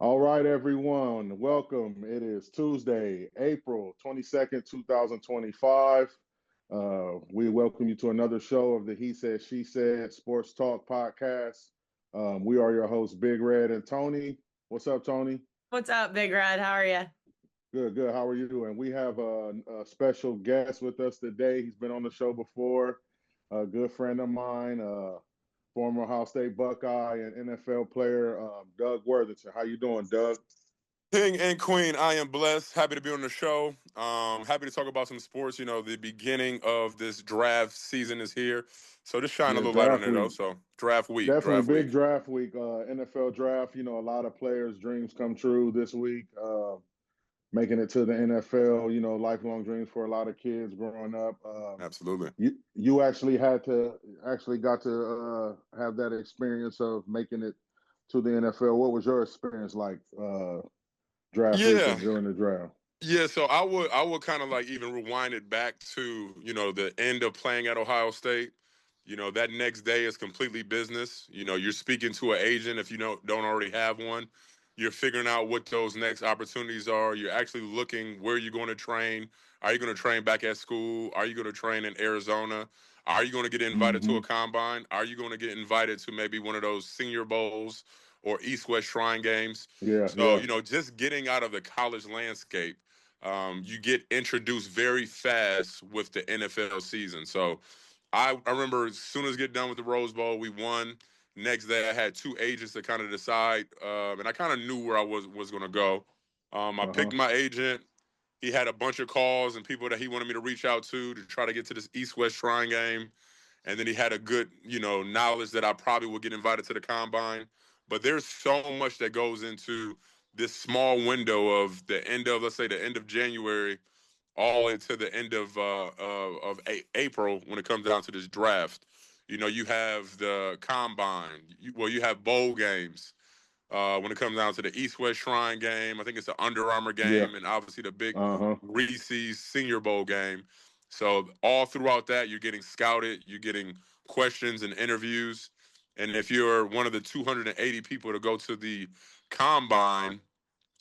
All right, everyone, welcome. It is Tuesday, April 22nd, 2025. We welcome you to another show of the He Said, She Said Sports Talk podcast. We are your hosts, Big Red and Tony. What's up, Tony? What's up, Big Red? How are you? Good, good. How are you doing? We have a special guest with us today. He's been on the show before, a good friend of mine, former Ohio State Buckeye and NFL player, Doug Worthington. How you doing, Doug? King and Queen, I am blessed. Happy to be on the show. Happy to talk about some sports. The beginning of this draft season is here. So just shine a Yeah, little light on draft it, though. week. So draft week, Definitely draft big week. draft week. NFL draft. A lot of players' dreams come true this week. Making it to the NFL. Lifelong dreams for a lot of kids growing up. Absolutely. You actually got to have that experience of making it to the NFL. What was your experience like draft week and Yeah. during the draft? Yeah, so I would kind of like even rewind it back to, the end of playing at Ohio State. That next day is completely business. You're speaking to an agent if you don't already have one. You're figuring out what those next opportunities are. You're actually looking where you're going to train. Are you going to train back at school? Are you going to train in Arizona? Are you going to get invited to a Mm-hmm. combine? Are you going to get invited to maybe one of those Senior Bowls or East-West Shrine games? Yeah, So, yeah. just getting out of the college landscape, you get introduced very fast with the NFL season. So I remember as soon as get done with the Rose Bowl, we won. Next day, I had two agents to kind of decide, and I kind of knew where I was going to go. I picked Uh-huh. my agent. He had a bunch of calls and people that he wanted me to reach out to try to get to this East West Shrine game. And then he had a good, knowledge that I probably would get invited to the combine. But there's so much that goes into this small window of the end of, let's say, the end of January, all into the end of April when it comes down to this draft. You have the combine. You have bowl games. When it comes down to the East West Shrine game, I think it's the Under Armour Yeah. game, and obviously the big Uh-huh. Reese's Senior Bowl game. So all throughout that, you're getting scouted, you're getting questions and interviews, and if you're one of the 280 people to go to the combine,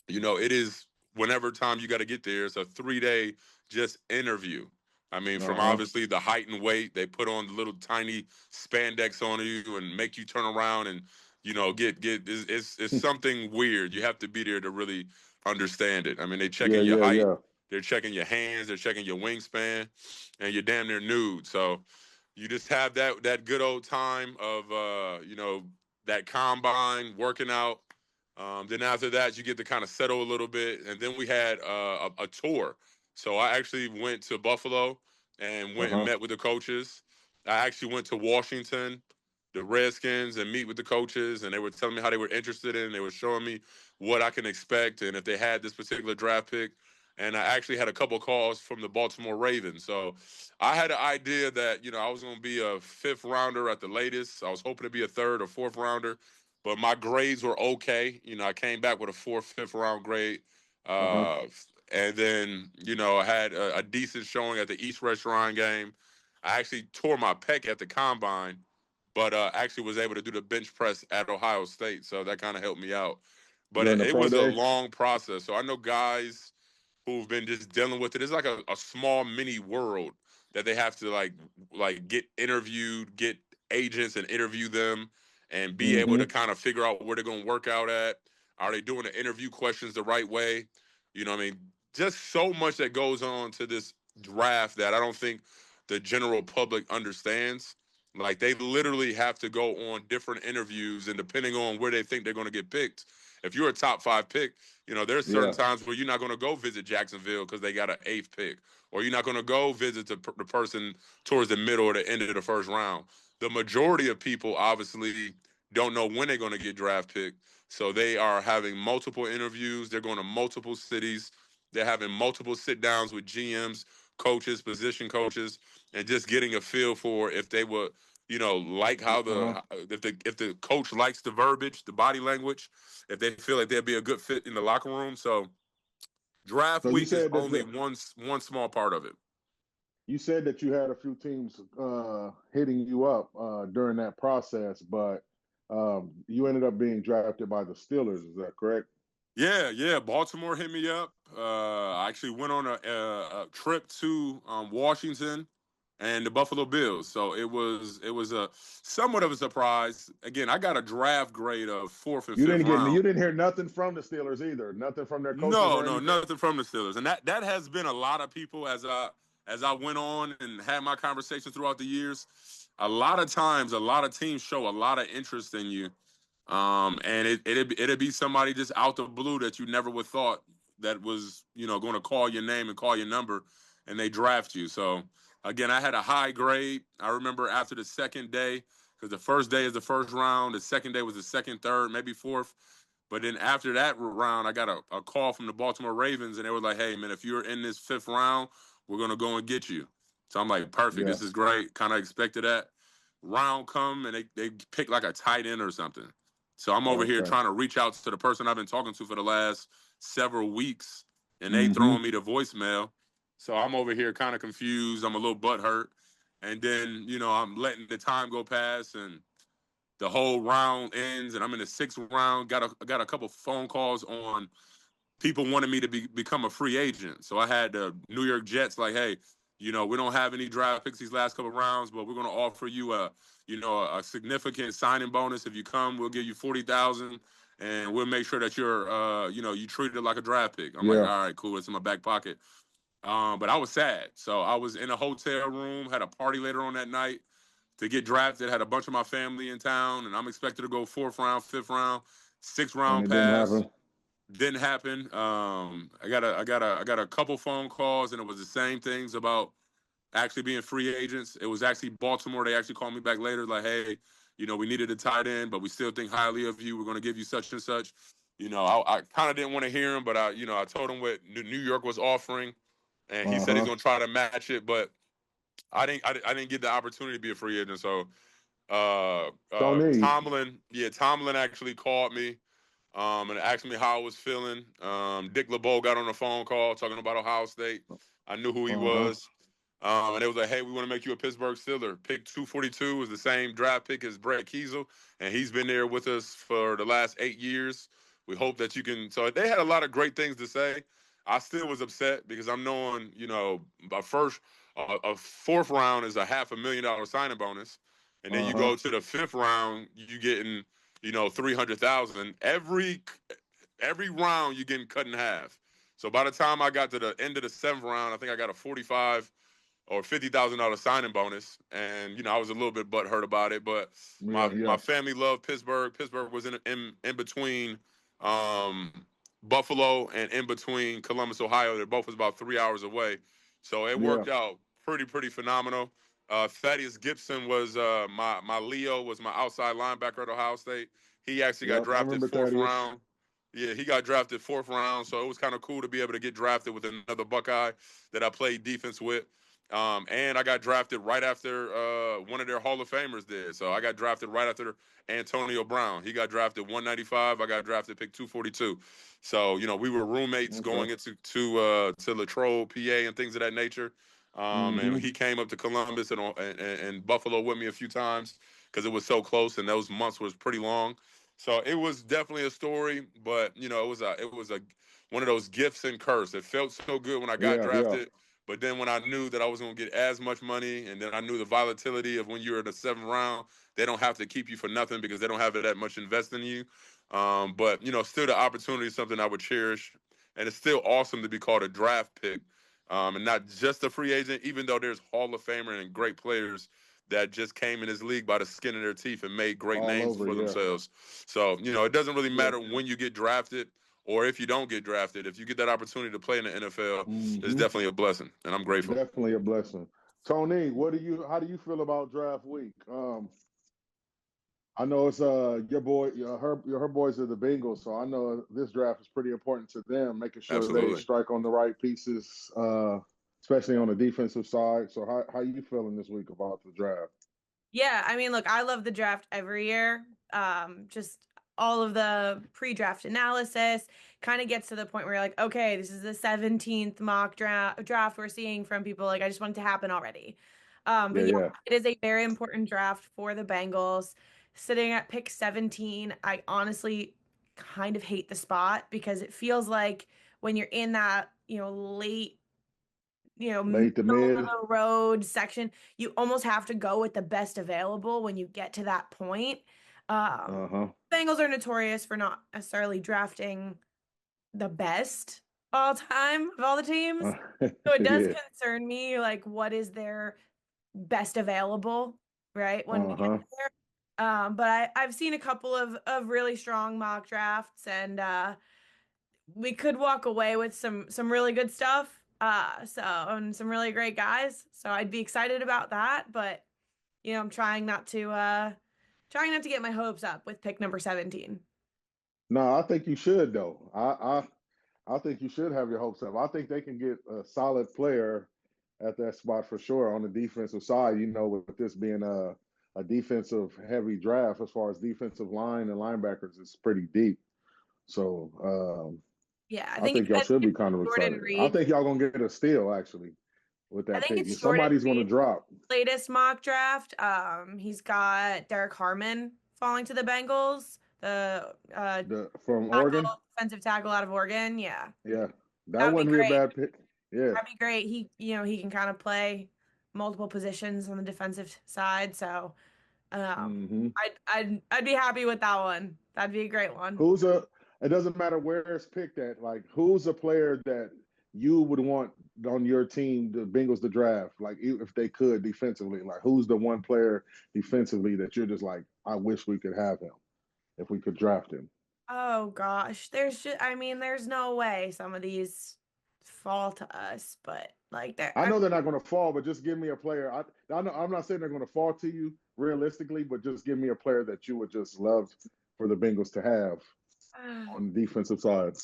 it is whenever time you got to get there. It's a 3 day just interview. I mean, from Uh-huh. obviously the height and weight, they put on the little tiny spandex on you and make you turn around and get it's something weird. You have to be there to really understand it. I mean, they Yeah, checking your yeah, height, yeah. they're checking your hands, they're checking your wingspan, and you're damn near nude. So you just have that good old time of that combine working out. Then after that, you get to kind of settle a little bit, and then we had a tour. So I actually went to Buffalo and went and Uh-huh. met with the coaches. I actually went to Washington, the Redskins, and meet with the coaches, and they were telling me how they were interested in. They were showing me what I can expect, and if they had this particular draft pick. And I actually had a couple calls from the Baltimore Ravens. So I had an idea that I was going to be a fifth rounder at the latest. I was hoping to be a third or fourth rounder, but my grades were okay. I came back with a fourth, fifth round grade. Uh-huh. Uh, and then, I had a decent showing at the East Restaurant game. I actually tore my pec at the combine, but actually was able to do the bench press at Ohio State. So that kind of helped me out. But During it, the it pro was a day? long process. So I know guys who've been just dealing with it. It's like a small mini world that they have to like get interviewed, get agents and interview them and be able to Mm-hmm. kind of figure out where they're going to work out at. Are they doing the interview questions the right way? What I mean? Just so much that goes on to this draft that I don't think the general public understands. Like they literally have to go on different interviews, and depending on where they think they're going to get picked, if you're a top five pick, there's certain Yeah. times where you're not going to go visit Jacksonville because they got an eighth pick, or you're not going to go visit the person towards the middle or the end of the first round. The majority of people obviously don't know when they're going to get draft picked, so they are having multiple interviews. They're going to multiple cities. They're having multiple sit downs with GMs, coaches, position coaches, and just getting a feel for if they would, like how Uh-huh. if the coach likes the verbiage, the body language, if they feel like they'd be a good fit in the locker room. So draft So you week is said that only one small part of it. you had a few teams hitting you up during that process, but you ended up being drafted by the Steelers. Is that correct? Yeah. Baltimore hit me up. I actually went on a trip to Washington and the Buffalo Bills. So it was a somewhat of a surprise. Again, I got a draft grade of fourth and You fifth didn't get round. you didn't hear nothing from the Steelers either. Nothing from their coaches No, or no, anything. nothing from the Steelers, and that has been a lot of people as I went on and had my conversations throughout the years. A lot of times, a lot of teams show a lot of interest in you, and it'd be somebody just out the blue that you never would thought that was going to call your name and call your number, and they draft you. So again, I had a high grade. I remember after the second day, because the first day is the first round, the second day was the second, third, maybe fourth. But then after that round, I got a call from the Baltimore Ravens, and they were like, "Hey, man, if you're in this fifth round, we're gonna go and get you." So I'm like, "Perfect, Yeah. this is great." Kind of expected that round come, and they pick like a tight end or something. So I'm over here Okay. trying to reach out to the person I've been talking to for the last several weeks, and they Mm-hmm. throwing me the voicemail. So I'm over here kind of confused. I'm a little butthurt, and then I'm letting the time go past, and the whole round ends, and I'm in the sixth round. Got a couple phone calls on people wanting me to become a free agent. So I had the New York Jets like, hey, we don't have any draft picks these last couple rounds, but we're going to offer you a significant signing bonus if you come. We'll give you 40,000, and we'll make sure that you treat it like a draft pick. I'm like, Yeah. all right, cool. It's in my back pocket. But I was sad, so I was in a hotel room, had a party later on that night to get drafted. Had a bunch of my family in town, and I'm expected to go fourth round, fifth round, sixth And round it didn't pass. happen. Didn't happen. I got a couple phone calls, and it was the same things about actually being free agents. It was actually Baltimore. They actually called me back later, like, hey, we needed a tight end, but we still think highly of you. We're going to give you such and such. I kind of didn't want to hear him, but I told him what New York was offering, and he said he's Uh-huh. going to try to match it, but I didn't get the opportunity to be a free agent. So Toni. Tomlin actually called me and asked me how I was feeling. Dick LeBeau got on the phone call talking about Ohio State. I knew who he Uh-huh. was. And it was like, hey, we want to make you a Pittsburgh Steeler. Pick 242 is the same draft pick as Brett Kiesel, and he's been there with us for the last 8 years. We hope that you can. So they had a lot of great things to say. I still was upset because I'm knowing, a fourth round is a $500,000 signing bonus, and then you Uh-huh. go to the fifth round, you getting 300,000 every round. You're getting cut in half. So by the time I got to the end of the seventh round, I think I got a 45 or $50,000 signing bonus, and I was a little bit butthurt about it. But my Yeah, my yeah. family loved Pittsburgh. Pittsburgh was in between um, Buffalo and in between Columbus, Ohio. They're both was about 3 hours away, so it Yeah. worked out pretty phenomenal. Thaddeus Gibson was my Leo was my outside linebacker at Ohio State. He actually got Yep. I drafted remember fourth Thaddeus. round. Yeah, he got drafted fourth round, so it was kind of cool to be able to get drafted with another Buckeye that I played defense with. And I got drafted right after one of their Hall of Famers did. So I got drafted right after Antonio Brown. He got drafted 195. I got drafted pick 242. So we were roommates Okay. going to Latrobe, PA, and things of that nature. And Mm-hmm. he came up to Columbus and Buffalo with me a few times because it was so close, and those months was pretty long. So it was definitely a story, but it was a one of those gifts and curse. It felt so good when I got Yeah, yeah. drafted, but then when I knew that I was going to get as much money, and then I knew the volatility of when you're in the seventh round, they don't have to keep you for nothing because they don't have that much invested in you. But still the opportunity is something I would cherish, and it's still awesome to be called a draft pick, and not just a free agent. Even though there's Hall of Famer and great players that just came in this league by the skin of their teeth and made great All names over, for yeah. themselves. So it doesn't really Yeah. matter when you get drafted or if you don't get drafted. If you get that opportunity to play in the NFL, it's Mm-hmm. definitely a blessing, and I'm grateful. Definitely a blessing. Toni, how do you feel about draft week? I know it's your boy, her boys are the Bengals, so I know this draft is pretty important to them, making sure they Absolutely. strike on the right pieces, especially on the defensive side. So how you feeling this week about the draft? Yeah, I mean, look, I love the draft every year. Just all of the pre-draft analysis kind of gets to the point where you're like, okay, this is the 17th mock draft we're seeing from people. Like, I just want it to happen already. Yeah, But yeah, yeah. it is a very important draft for the Bengals. Sitting at pick 17, I honestly kind of hate the spot because it feels like when you're in that, late, Late to middle of mid. the road section, you almost have to go with the best available when you get to that point. Bengals are notorious for not necessarily drafting the best all time of all the teams. So it does Yeah. concern me, like, what is their best available, right? When we get there. But I've seen a couple of really strong mock drafts, and we could walk away with some really good stuff. And some really great guys. So I'd be excited about that, but I'm trying not to get my hopes up with pick number 17. No, I think you should though. I think you should have your hopes up. I think they can get a solid player at that spot for sure on the defensive side. With this being a defensive heavy draft as far as defensive line and linebackers, it's pretty deep. So yeah, I think y'all should be kind of Jordan excited. Reed. I think y'all gonna get a steal actually with I that think pick. it's Somebody's Jordan gonna drop. latest mock draft. He's got Derek Harmon falling to the Bengals. From Oregon. Defensive tackle out of Oregon. Yeah. Yeah, that That'd wouldn't be a bad pick. Yeah, that'd be great. He can kind of play multiple positions on the defensive side. So, I'd be happy with that one. That'd be a great one. It doesn't matter where it's picked at. Like, who's a player that you would want on your team, the Bengals, to draft? Like, if they could defensively, like, who's the one player defensively that you're just like, I wish we could have him if we could draft him? Oh gosh, there's no way some of these fall to us, but like I know they're not going to fall, but just give me a player. I know I'm not saying they're going to fall to you realistically, but just give me a player that you would just love for the Bengals to have on the defensive side.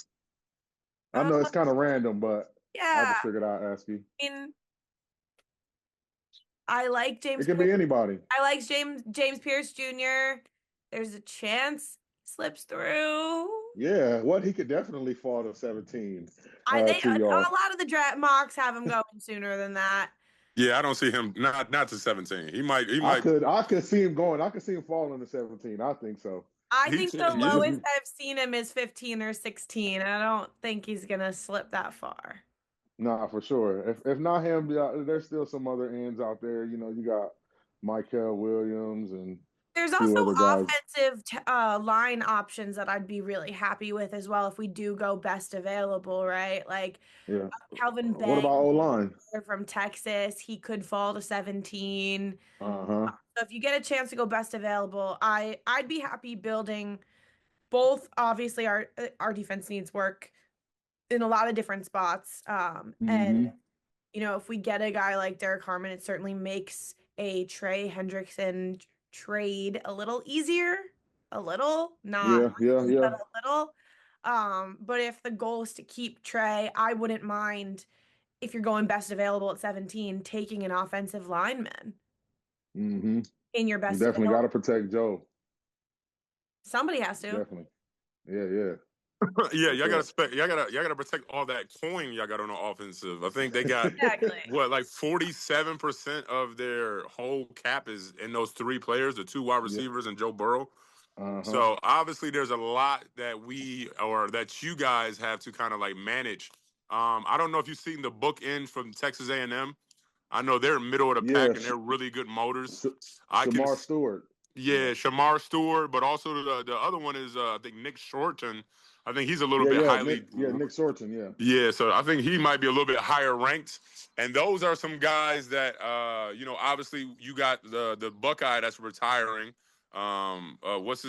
I know it's kind of random, but I just figured I'd ask you. I like James. It can be anybody. I like James Pierce Jr. There's a chance he slips through. Yeah, he could definitely fall to 17. A lot of the draft mocks have him going sooner than that. Yeah, I don't see him not to 17. He might. I could see him going. I could see him falling to 17. I think so. I think the lowest I've seen him is 15 or 16. I don't think he's gonna slip that far. Nah, for sure. If not him, there's still some other ends out there. You got Michael Williams and there's also offensive line options that I'd be really happy with as well if we do go best available, right? Like Calvin Banks. What about O-line? From Texas, he could fall to 17. So if you get a chance to go best available, I'd be happy building both. Obviously, our defense needs work in a lot of different spots. And if we get a guy like Derek Harmon, it certainly makes a Trey Hendrickson trade a little easier. A little, not but a little. But if the goal is to keep Trey, I wouldn't mind, if you're going best available at 17, taking an offensive lineman. In your best. You definitely got to protect Joe. Somebody has to. Definitely. Yeah. Yeah, y'all gotta protect all that coin y'all got on the offensive. I think they got like 47% of their whole cap is in those three players, the two wide receivers and Joe Burrow. So obviously there's a lot that you guys have to kind of like manage. I don't know if you've seen the bookend from Texas A&M. I know they're middle of the pack and they're really good motors. Shamar Stewart. Yeah, Shamar Stewart, but also the other one is I think Nick Shorten. I think he's a little bit highly. Nick Shorten. Yeah. Yeah, so I think he might be a little bit higher ranked, and those are some guys that obviously you got the Buckeye that's retiring. What's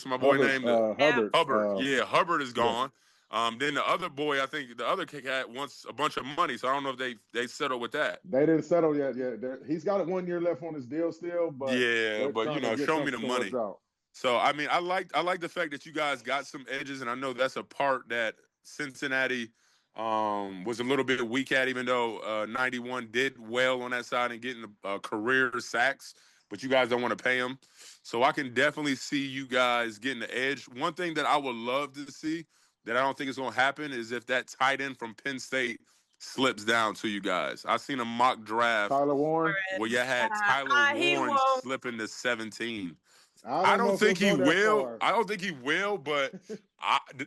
my boy name? Hubbard. Yeah, Hubbard is gone. Then the other boy, I think the other cat wants a bunch of money, so I don't know if they settled with that. They didn't settle yet. Yeah, he's got 1 year left on his deal still, but show me the money. So I mean, I like the fact that you guys got some edges, and I know that's a part that Cincinnati was a little bit weak at, even though 91 did well on that side and getting career sacks, but you guys don't want to pay him. So I can definitely see you guys getting the edge. One thing that I would love to see that I don't think is going to happen is if that tight end from Penn State slips down to you guys. I seen a mock draft Tyler Warren where you had Tyler Warren slipping to 17. I I don't know don't if he'll think he go that will. far. I don't think he will, but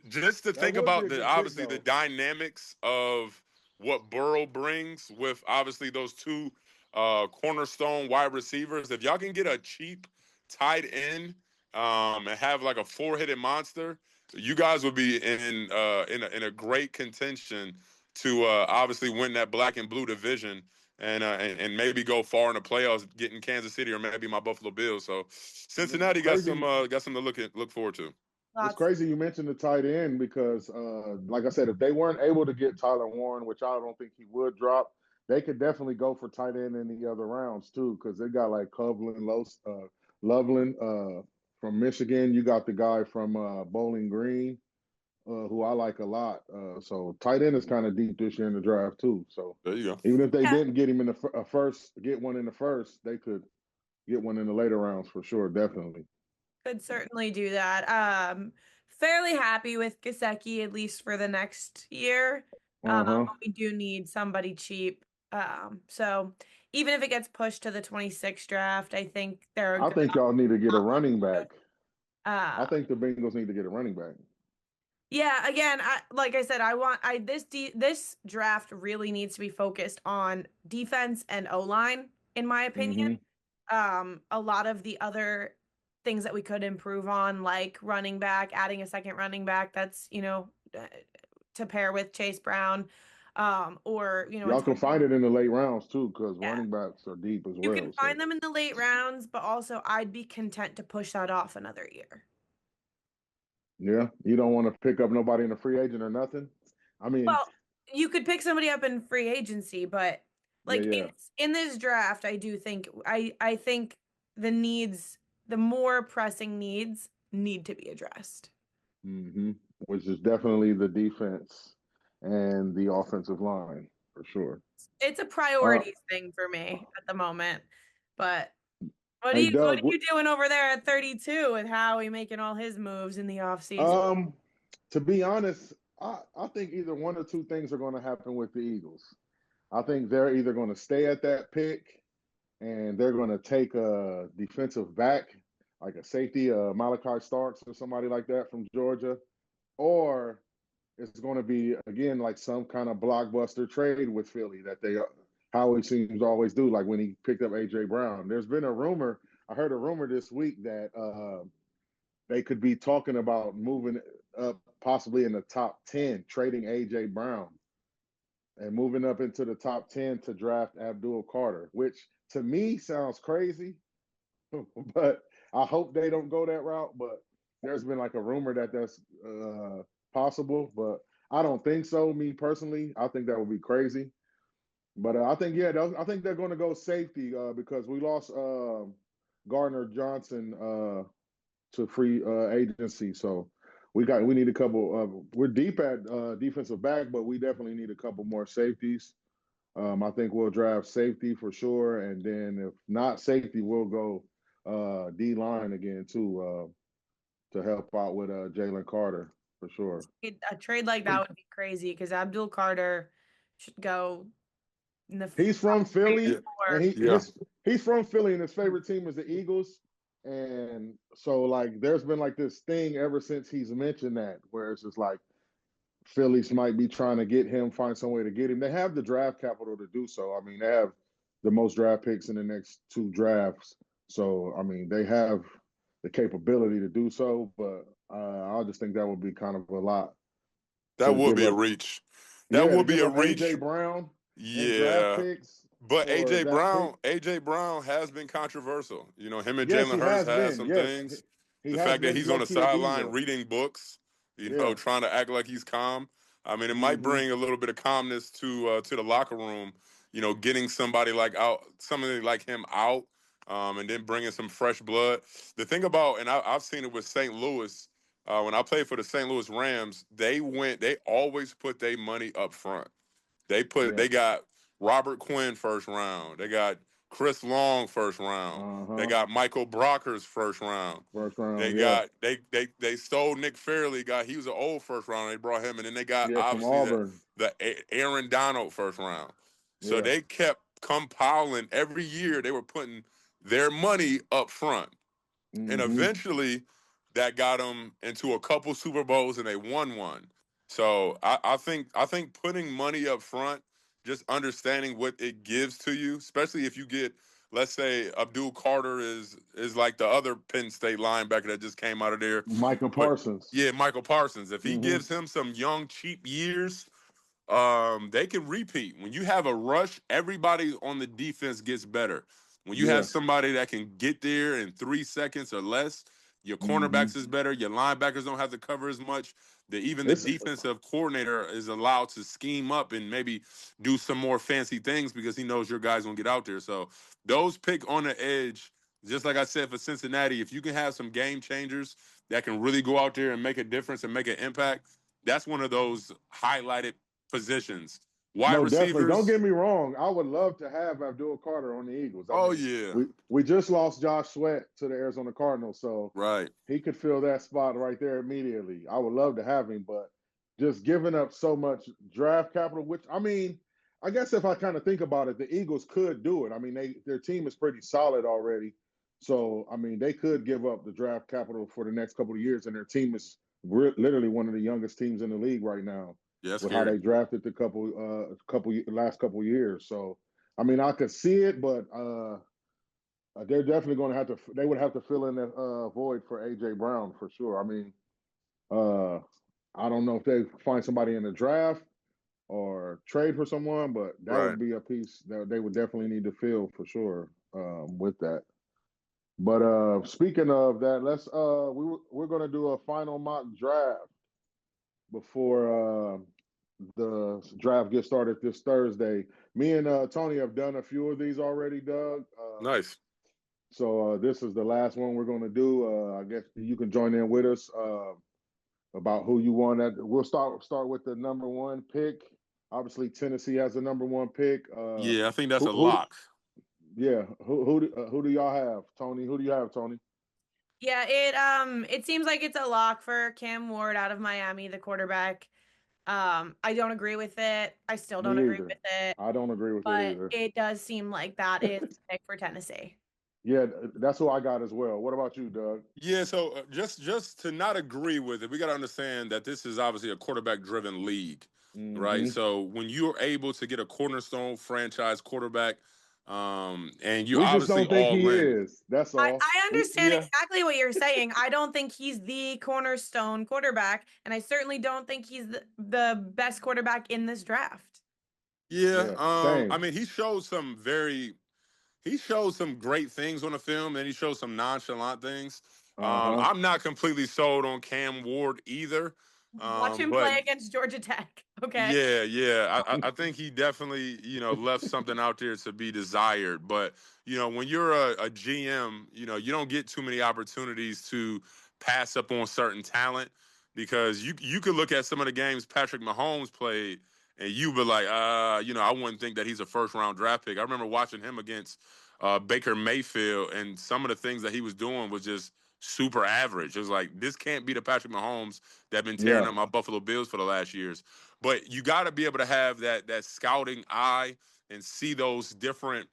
just to That think would be about a the good pick, obviously the though. dynamics of what Burrow brings with obviously those two cornerstone wide receivers. If y'all can get a cheap tight end and have like a four-headed monster, you guys would be in a great contention to obviously win that black and blue division and maybe go far in the playoffs, getting Kansas City or maybe my Buffalo Bills. So It's Cincinnati crazy. got some to look forward to. It's Lots. crazy you mentioned the tight end because, like I said, if they weren't able to get Tyler Warren, which I don't think he would drop, they could definitely go for tight end in the other rounds too, because they got like Loveland from Michigan. You got the guy from Bowling Green, who I like a lot. So tight end is kind of deep this year in the draft too. So There you go. even if they Yeah. didn't get him in the first, get one in the first, they could get one in the later rounds for sure, definitely. Could certainly do that. Fairly happy with Gasecki at least for the next year. Uh-huh. But we do need somebody cheap. So even if it gets pushed to the 26th draft, I think they're a I good think y'all need to get a option. running back. I Uh, think the Bengals need to get a running back. yeah, again, like I said, this draft really needs to be focused on defense and O-line, in my opinion. Mm-hmm. A lot of the other things that we could improve on, like running back, adding a second running back that's, to pair with Chase Brown, or, Y'all can find it in the late rounds too, because yeah, running backs are deep as you can well. So find them in the late rounds, but also I'd be content to push that off another year. yeah, you don't want to pick up nobody in a free agent or nothing. I mean, Well, you could pick somebody up in free agency, but yeah, like yeah. in this draft, I do think I think the more pressing needs need to be addressed. Mm-hmm. Which is definitely the defense and the offensive line for sure. It's a Uh, priorities thing for me at the moment. But hey what Doug, are you doing over there at 32 with Howie making all his moves in the offseason? um, to be honest, I think either one or two things are going to happen with the Eagles. I think they're either going to stay at that pick and they're going to take a defensive back, like a safety, Malachi Starks or somebody like that from Georgia, or it's going to be again like some kind of blockbuster trade with Philly that they Howie seems to always do, like when he picked up AJ Brown. There's been a rumor. I heard a rumor this week that they could be talking about moving up possibly in the top 10, trading AJ Brown and moving up into the top 10 to draft Abdul Carter, which to me sounds crazy, but I hope they don't go that route. But there's been like a rumor that that's possible, but I don't think so. Me personally, I think that would be crazy. But I think I think they're going to go safety because we lost Gardner Johnson to free agency, so we need a couple. We're deep at defensive back, but we definitely need a couple more safeties. I think we'll draft safety for sure, and then if not safety, we'll go D line again too to help out with Jalen Carter for sure. A trade like that would be crazy because Abdul Carter should go in the He's from top three Philly, or and four. Yeah. he's from Philly, and his favorite team is the Eagles. And so, like, there's been like this thing ever since he's mentioned that, where it's just like Phillies might be trying to get him, find some way to get him. They have the draft capital to do so. I mean, they have the most draft picks in the next two drafts. So, I mean, they have the capability to do so. But I just think that would be kind of a lot That to would give be a up. reach. That Yeah, to would be give a up reach. AJ Brown and draft Yeah. picks But for that pick. AJ Brown has been controversial. You know, him and Yes, Jalen he Hurts has had been. some Yes, things. he The has fact that been he's on low the key a sideline diva. reading books, Yeah. trying to act like he's calm. I mean, it might Mm-hmm. bring a little bit of calmness to the locker room. Getting somebody like him out, and then bringing some fresh blood. The thing about, and I've seen it with St. Louis. When I played for the St. Louis Rams, they always put their money up front. Yeah. They got Robert Quinn first round. They got Chris Long first round. They Uh-huh. got Michael Brockers first round. First They round. Yeah. got they stole Nick Fairley. He was an old first round. They brought him, and then they got Yeah, from obviously Auburn. the Aaron Donald first round. So Yeah. they kept compiling every year. They were putting their money up front. And eventually that got them into a couple Super Bowls and they won one. So I think putting money up front, just understanding what it gives to you, especially if you get, let's say Abdul Carter is like the other Penn State linebacker that just came out of there. Michael But Parsons. yeah, Michael Parsons. If he gives him some young, cheap years, they can repeat. When you have a rush, everybody on the defense gets better. When you have somebody that can get there in 3 seconds or less, your cornerbacks is better. Your linebackers don't have to cover as much. Even the defensive coordinator is allowed to scheme up and maybe do some more fancy things because he knows your guys gonna get out there. So those pick on the edge, just like I said for Cincinnati, if you can have some game changers that can really go out there and make a difference and make an impact, that's one of those highlighted positions. Wide No, definitely. Don't receivers. get me wrong. I would love to have Abdul Carter on the Eagles. I Oh mean, yeah. we just lost Josh Sweat to the Arizona Cardinals, so Right. he could fill that spot right there immediately. I would love to have him, but just giving up so much draft capital, which I mean, I guess if I kind of think about it, the Eagles could do it. I mean, their team is pretty solid already. So, I mean, they could give up the draft capital for the next couple of years, and their team is literally one of the youngest teams in the league right now Yeah, with how scary. they drafted the last couple years. So, I mean, I could see it, but they're definitely going to have to. They would have to fill in that void for AJ Brown for sure. I mean, I don't know if they find somebody in the draft or trade for someone, but that Right. would be a piece that they would definitely need to fill for sure with that. But speaking of that, let's we're going to do a final mock draft before the draft gets started this Thursday. Me and Toni have done a few of these already, Doug. Nice. So this is the last one we're going to do. I guess you can join in with us about who you want. We'll start with the number one pick. Obviously, Tennessee has the number one pick. Yeah, I think that's a who lock. yeah, who do y'all have, Toni? Who do you have, Toni? Yeah, it seems like it's a lock for Cam Ward out of Miami, the quarterback. I don't agree with it. I still don't Me agree either. with it, I don't agree with it but either. it does seem like that is the pick for Tennessee. Yeah, that's who I got as well. What about you, Doug? Yeah, so just to not agree with it, we got to understand that this is obviously a quarterback-driven league, right? So when you're able to get a cornerstone franchise quarterback, and you We just obviously don't think all he in. is. That's all. I understand Yeah. exactly what you're saying. I don't think he's the cornerstone quarterback, and I certainly don't think he's the best quarterback in this draft. Yeah, Yeah, same. I mean, he shows some great things on the film, and he shows some nonchalant things. Uh-huh. I'm not completely sold on Cam Ward either. Watch him But play against Georgia Tech. Okay. yeah. I think he definitely, left something out there to be desired. But, when you're a GM, you don't get too many opportunities to pass up on certain talent because you could look at some of the games Patrick Mahomes played and you be like, I wouldn't think that he's a first round draft pick. I remember watching him against Baker Mayfield, and some of the things that he was doing was just super average. It was like, this can't be the Patrick Mahomes that been tearing Yeah. up my Buffalo Bills for the last years. But you got to be able to have that scouting eye and see those different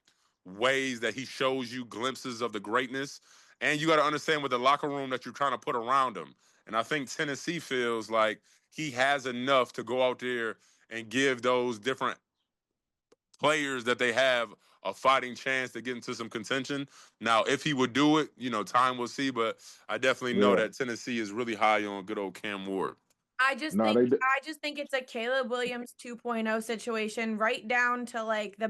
ways that he shows you glimpses of the greatness. And you got to understand with the locker room that you're trying to put around him. And I think Tennessee feels like he has enough to go out there and give those different players that they have a fighting chance to get into some contention. Now, if he would do it, time will see. But I definitely know Yeah. that Tennessee is really high on good old Cam Ward. I just No, think it's a Caleb Williams 2.0 situation, right down to like the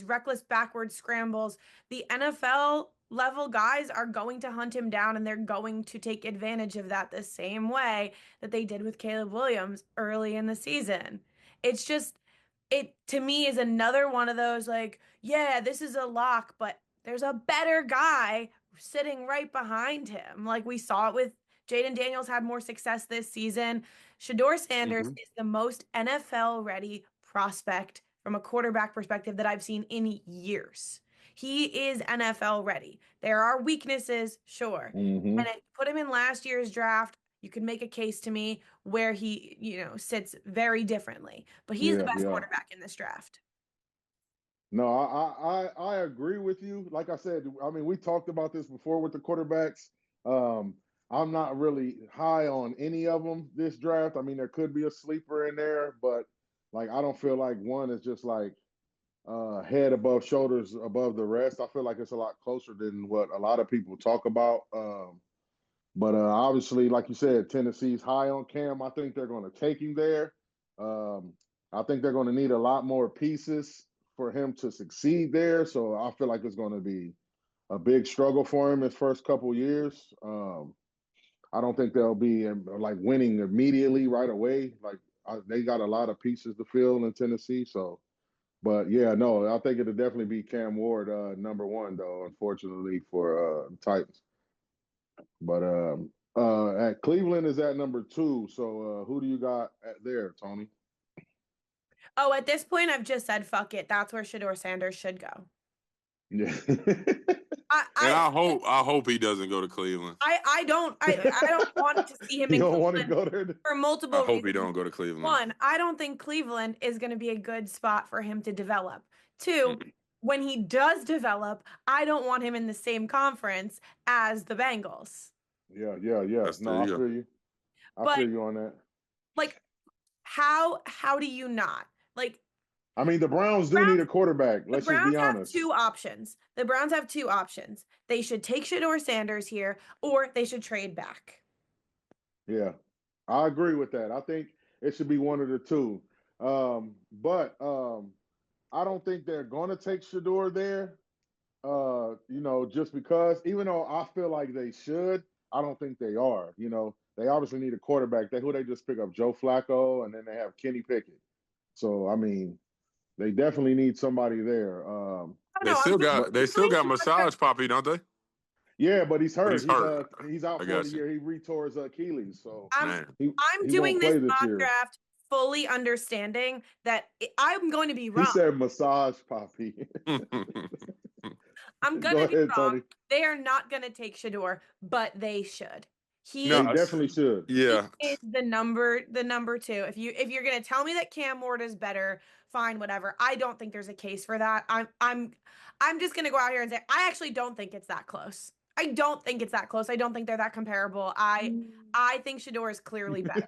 reckless backwards scrambles. The NFL level guys are going to hunt him down, and they're going to take advantage of that the same way that they did with Caleb Williams early in the season. It's just, it to me is another one of those like, yeah, this is a lock, but there's a better guy sitting right behind him. Like we saw it with Jaden Daniels had more success this season. Shador Sanders is the most NFL ready prospect from a quarterback perspective that I've seen in years. He is NFL ready. There are weaknesses, sure. And put him in last year's draft. You could make a case to me where he, sits very differently. But he's the best quarterback in this draft. No, I agree with you. Like I said, I mean, we talked about this before with the quarterbacks. Um, I'm not really high on any of them this draft. I mean, there could be a sleeper in there, but like I don't feel like one is just like head above shoulders above the rest. I feel like it's a lot closer than what a lot of people talk about. But obviously, like you said, Tennessee's high on Cam. I think they're going to take him there. Um, I think they're going to need a lot more pieces for him to succeed there. So I feel like it's going to be a big struggle for him his first couple years. I don't think they'll be like winning immediately right away. Like they got a lot of pieces to fill in Tennessee. So, but yeah, no, I think it'll definitely be Cam Ward number one though. Unfortunately for Titans. But at Cleveland is at number two. So who do you got at there, Toni? Oh, at this point, I've just said fuck it. That's where Shador Sanders should go. Yeah. And I I hope he doesn't go to Cleveland. I don't want to see him You in don't want to Cleveland go there? for I multiple hope he reasons. don't go to Cleveland. One, I don't think Cleveland is going to be a good spot for him to develop. Two, when he does develop, I don't want him in the same conference as the Bengals. Yeah. That's No, I feel you. I But feel you on that. like, how do you not? Like, I mean, the Browns do need a quarterback. Let's just be honest. two options. The Browns have two options. They should take Shador Sanders here, or they should trade back. Yeah, I agree with that. I think it should be one of the two. But I don't think they're going to take Shador there. Just because, even though I feel like they should, I don't think they are. They obviously need a quarterback. They just pick up Joe Flacco, and then they have Kenny Pickett. So I mean, they definitely need somebody there. They still got Massage Poppy, don't they? Yeah, but he's hurt. But he's hurt. He's out I for the guess. year. He retore his Achilles, so Man. I'm he doing won't this play this mock year. draft fully understanding that I'm going to be wrong. He said massage Poppy. I'm Go gonna be ahead, wrong. Toni. They are not gonna take Shador, but they should. They definitely should. Yeah. He is the number two. If you're gonna tell me that Cam Ward is better, fine, whatever. I don't think there's a case for that. I'm just gonna go out here and say I actually don't think it's that close. I don't think it's that close. I don't think they're that comparable. I think Shador is clearly better.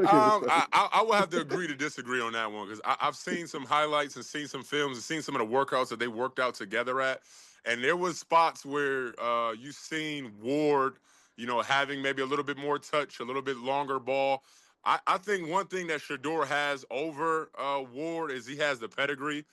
I will have to agree to disagree on that one because I've seen some highlights and seen some films and seen some of the workouts that they worked out together at, and there was spots where you seen Ward, having maybe a little bit more touch, a little bit longer ball. I think one thing that Shador has over Ward is he has the pedigree.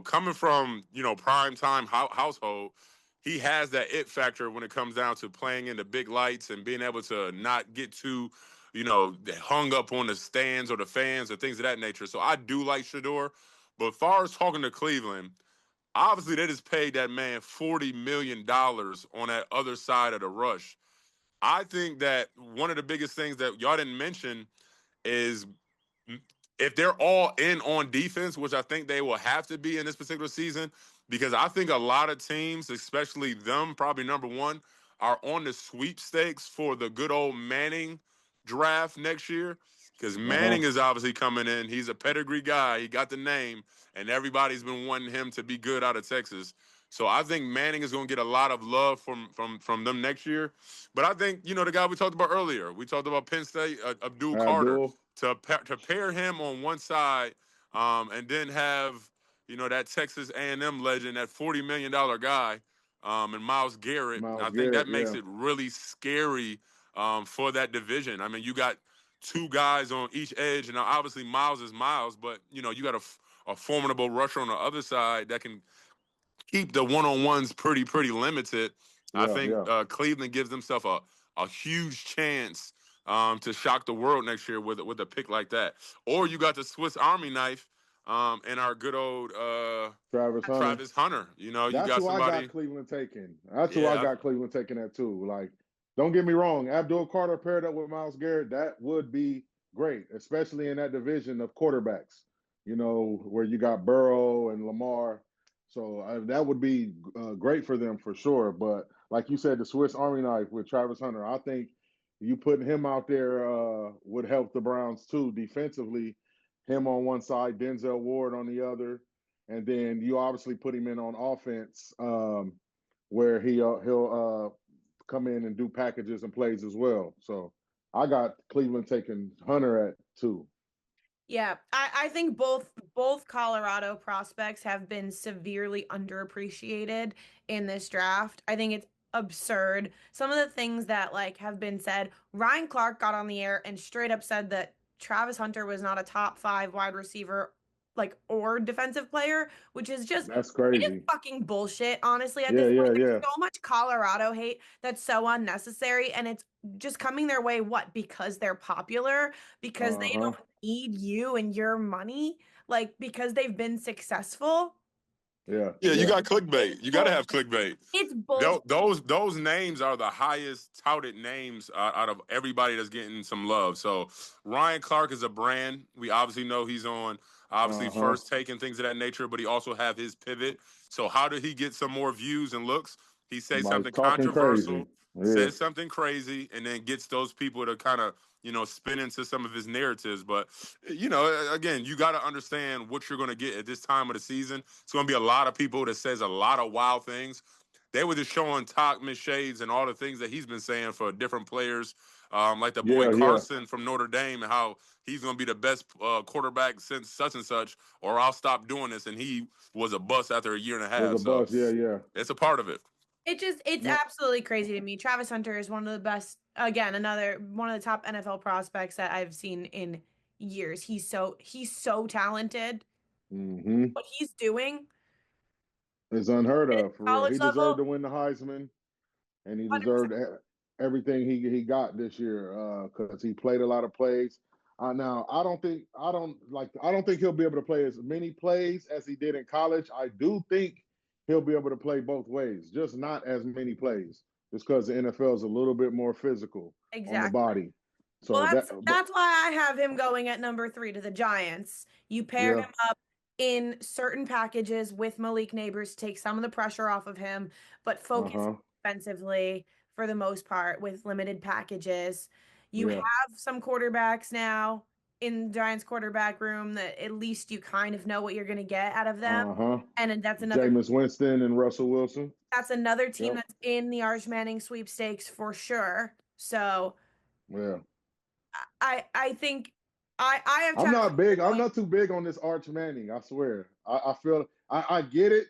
Coming from prime time household, he has that it factor when it comes down to playing in the big lights and being able to not get too hung up on the stands or the fans or things of that nature. So I do like Shador. But as far as talking to Cleveland, obviously they just paid that man $40 million on that other side of the rush. I think that one of the biggest things that y'all didn't mention is if they're all in on defense, which I think they will have to be in this particular season, because I think a lot of teams, especially them, probably number one, are on the sweepstakes for the good old Manning draft next year. Because Manning is obviously coming in. He's a pedigree guy. He got the name, and everybody's been wanting him to be good out of Texas. So I think Manning is going to get a lot of love from them next year. But I think, the guy we talked about earlier, we talked about Penn State, Abdul Carter, to pair him on one side and then have, that Texas A&M legend, that $40 million guy, and Myles Garrett. I think that makes it really scary for that division. I mean, you got two guys on each edge, and obviously Myles is Myles, but, you got a formidable rusher on the other side that can keep the one-on-ones pretty limited. I think Cleveland gives themselves a huge chance to shock the world next year with a pick like that. Or you got the Swiss Army knife and our good old Travis Hunter. You That's got who somebody. I got Cleveland taking. That's who I got Cleveland taking that too. Like, don't get me wrong, Abdul Carter paired up with Myles Garrett, that would be great, especially in that division of quarterbacks. Where you got Burrow and Lamar. So that would be great for them for sure. But like you said, the Swiss Army knife with Travis Hunter, I think you putting him out there would help the Browns too defensively. Him on one side, Denzel Ward on the other. and then you obviously put him in on offense, where he'll come in and do packages and plays as well. So I got Cleveland taking Hunter at 2. Yeah, I think both Colorado prospects have been severely underappreciated in this draft. I think it's absurd. Some of the things that like have been said, Ryan Clark got on the air and straight up said that Travis Hunter was not a top 5 wide receiver like or defensive player, which is just That's it is crazy. fucking bullshit, honestly, at Yeah, this yeah, point. There's yeah. so much Colorado hate that's so unnecessary, and it's just coming their way, what? Because they're popular, because they Uh-huh. don't need you and your money, like because they've been successful. Yeah, Yeah, It's you yeah. got clickbait. You got to have clickbait. it's bullshit. Those names are the highest touted names out of everybody that's getting some love. So Ryan Clark is a brand. We obviously know he's on obviously Uh-huh. first take and things of that nature, but he also have his pivot. So how did he get some more views and looks? He say By something talking crazy. controversial, Yeah. says something crazy, and then gets those people to kind of spin into some of his narratives. But again, you got to understand what you're going to get at this time of the season. It's going to be a lot of people that says a lot of wild things. They were just showing talk, Miss Shades, and all the things that he's been saying for different players, like the boy Yeah, yeah. Carson from Notre Dame, and how he's going to be the best quarterback since such and such, or I'll stop doing this. And he was a bust after a year and a Was half. a So bust. Yeah, yeah. it's a part of it. It's No, absolutely crazy to me. Travis Hunter is one of the best, again, another one of the top NFL prospects that I've seen in years. He's so talented. mm-hmm. What he's doing It's unheard at of for real. college He deserved level, to win the Heisman, and he 100%. deserved everything he got this year because he played a lot of plays. Now I don't think he'll be able to play as many plays as he did in college. I do think he'll be able to play both ways, just not as many plays, just because the NFL is a little bit more physical on the Exactly. body. Well, So that, but that's why I have him going at number 3 to the Giants. You pair yeah, him up in certain packages with Malik Neighbors to take some of the pressure off of him, but uh focus huh, offensively for the most part with limited packages. You yeah, have some quarterbacks now in Giants quarterback room that at least you kind of know what you're going to get out of them. uh huh. And then Jameis Winston and Russell Wilson. that's another team Yep, that's in the Arch Manning sweepstakes for sure. So yeah. I think I have I'm Travis not big. I'm going. not too big on this Arch Manning. I swear. I feel I get it,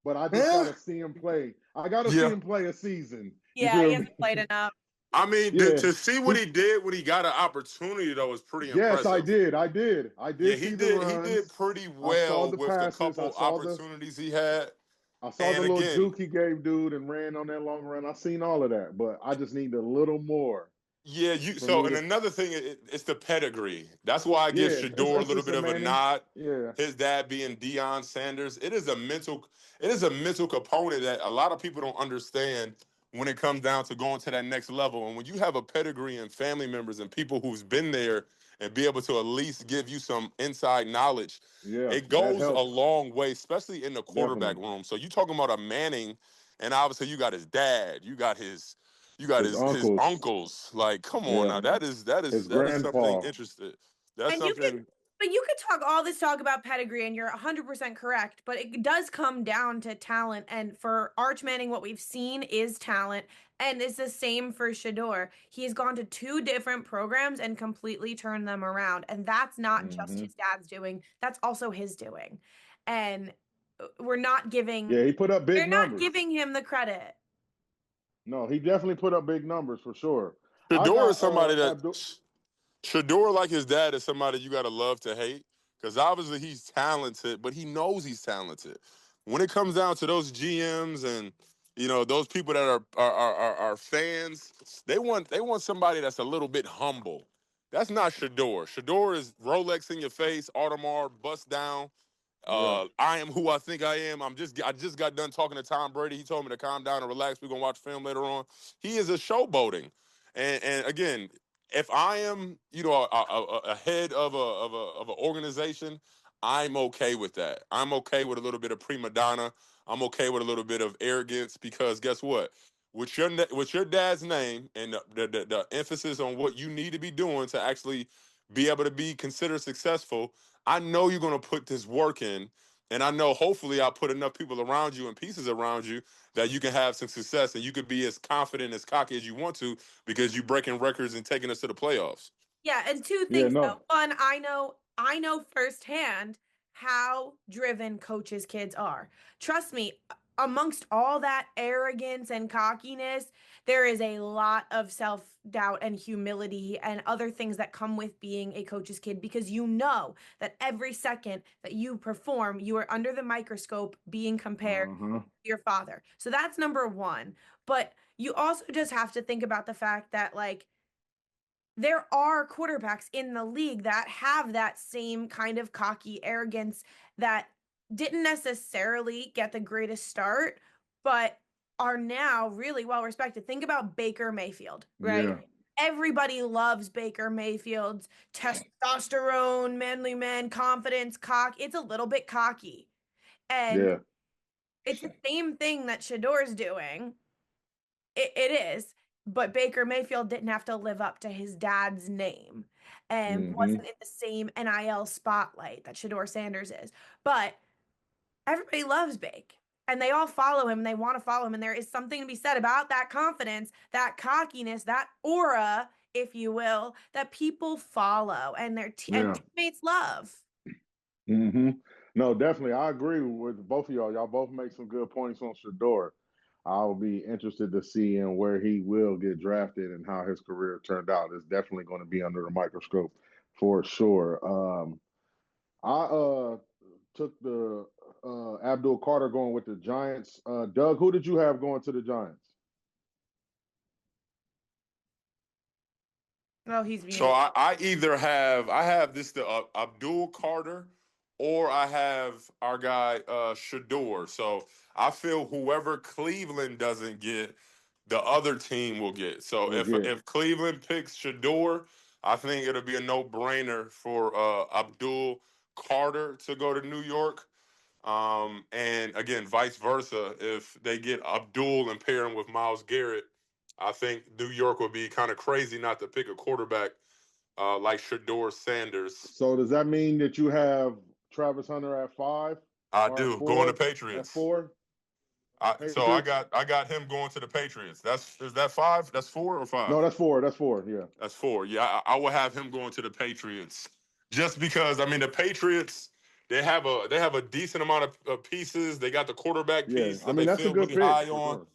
but I just Huh? gotta see him play. I gotta see Yeah. him play a season. You Yeah, he feel hasn't me? played enough. I mean, Yeah. to see what He, he did when he got an opportunity, though, was pretty yes, I impressive. did. I did. I Yeah, did he see the did. He did runs. pretty I saw well the with the passes. couple opportunities he had. I saw the And little again, juke he gave dude and ran on that long run. I seen all of that, but I just need a little more yeah, you. for So, me and to. another thing, it's the pedigree. That's why I give Yeah, Shador a little it's bit a of a Manning. nod. Yeah. His dad being Deion Sanders, it is a mental component that a lot of people don't understand when it comes down to going to that next level. And when you have a pedigree and family members and people who's been there and be able to at least give you some inside knowledge, Yeah, it that goes a helps long way, especially in the quarterback definitely. room. So you talking about a Manning, and obviously you got his dad, you got His his uncles, uncles. Like, come on yeah, now, his that is something grandpa. interesting. That's And you could, something. but you could talk all this talk about pedigree, and you're 100% correct. But it does come down to talent. And for Arch Manning, what we've seen is talent. And it's the same for Shador. He's gone to 2 different programs and completely turned them around. And that's not just Hmm. his dad's doing, that's also his doing. And we're not giving, Yeah, he put up big they're not numbers. giving him the credit. No, he definitely put up big numbers for sure. I Shador is got somebody that Abdul. Shador, like his dad, is somebody you gotta love to hate. Because obviously he's talented, but he knows he's talented. When it comes down to those GMs and those people that are fans, they want somebody that's a little bit humble. That's not Shador. Shador is Rolex in your face, Audemars bust down. Yeah, I am who I think I am. I just got done talking to Tom Brady. He told me to calm down and relax. We're gonna watch film later on. He is a showboating, and again, if I am a head of an organization, I'm okay with that. I'm okay with a little bit of prima donna. I'm okay with a little bit of arrogance because guess what? With your dad's name and the emphasis on what you need to be doing to actually be able to be considered successful, I know you're going to put this work in And I know hopefully I'll put enough people around you and pieces around you that you can have some success and you can be as confident, as cocky as you want to because you're breaking records and taking us to the playoffs. Yeah, and two things though. One, I know firsthand how driven coaches' kids are. Trust me, amongst all that arrogance and cockiness, there is a lot of self-doubt and humility and other things that come with being a coach's kid because you know that every second that you perform, you are under the microscope being compared to your father. So that's number one. But you also just have to think about the fact that like there are quarterbacks in the league that have that same kind of cocky arrogance that didn't necessarily get the greatest start, but are now really well respected. Think about Baker Mayfield, right? Yeah. Everybody loves Baker Mayfield's testosterone, manly man, confidence, cock. It's a little bit cocky. And it's the same thing that Shador's doing. It is, but Baker Mayfield didn't have to live up to his dad's name and wasn't in the same NIL spotlight that Shador Sanders is. But everybody loves Bake and they all follow him and they want to follow him. And there is something to be said about that confidence, that cockiness, that aura, if you will, that people follow and their and teammates love. No, definitely. I agree with both of y'all. Y'all both make some good points on Shador. I'll be interested to see in where he will get drafted and how his career turned out. It's definitely going to be under the microscope for sure. I took the Abdul Carter going with the Giants. Doug, who did you have going to the Giants? Oh, he's muted. So I either have this the Abdul Carter, or I have our guy Shador. So I feel whoever Cleveland doesn't get, the other team will get. So if Cleveland picks Shador, I think it'll be a no-brainer for Abdul Carter to go to New York. And again, vice versa. If they get Abdul and pair him with Myles Garrett, I think New York would be kind of crazy not to pick a quarterback like Shador Sanders. So does that mean that you have Travis Hunter at 5? I do. Going to Patriots. At 4? So I got him going to the Patriots. Is that 5? That's 4 or 5? No, that's 4. That's 4. Yeah. That's 4. Yeah, I will have him going to the Patriots just because I mean the Patriots. They have a decent amount of pieces. They got the quarterback piece that they feel really high on. Sure.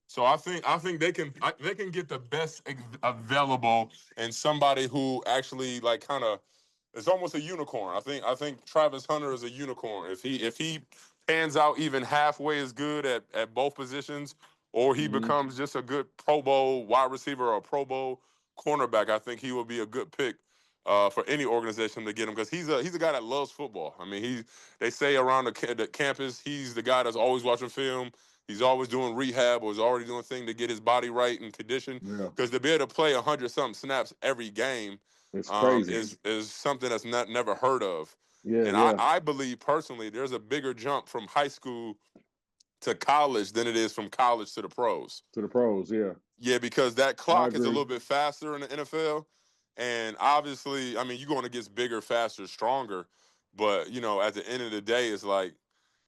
So I think they can get the best available and somebody who actually like kind of is almost a unicorn. I think Travis Hunter is a unicorn. If he pans out even halfway as good at both positions, or he becomes just a good Pro Bowl wide receiver or a Pro Bowl cornerback, I think he will be a good pick for any organization to get him because he's a guy that loves football. I mean, they say around the campus he's the guy that's always watching film. He's always doing rehab or is already doing things to get his body right and condition. Because to be able to play 100-something snaps every game is something that's never heard of. I believe personally there's a bigger jump from high school to college than it is from college to the pros. Yeah, because that clock is a little bit faster in the NFL. And obviously, I mean, you're going to get bigger, faster, stronger. But, at the end of the day, it's like,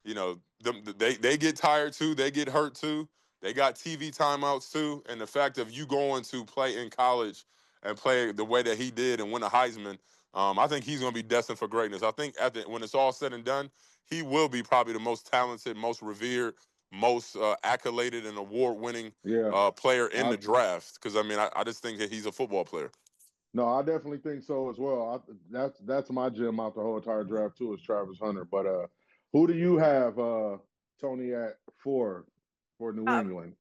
they get tired too. They get hurt too. They got TV timeouts too. And the fact of you going to play in college and play the way that he did and win a Heisman, I think he's going to be destined for greatness. I think when it's all said and done, he will be probably the most talented, most revered, most accoladed and award-winning player in the draft. Because, I mean, I just think that he's a football player. No, I definitely think so as well. That's my gem out the whole entire draft too, is Travis Hunter. But who do you have, Toni, at 4 for New England?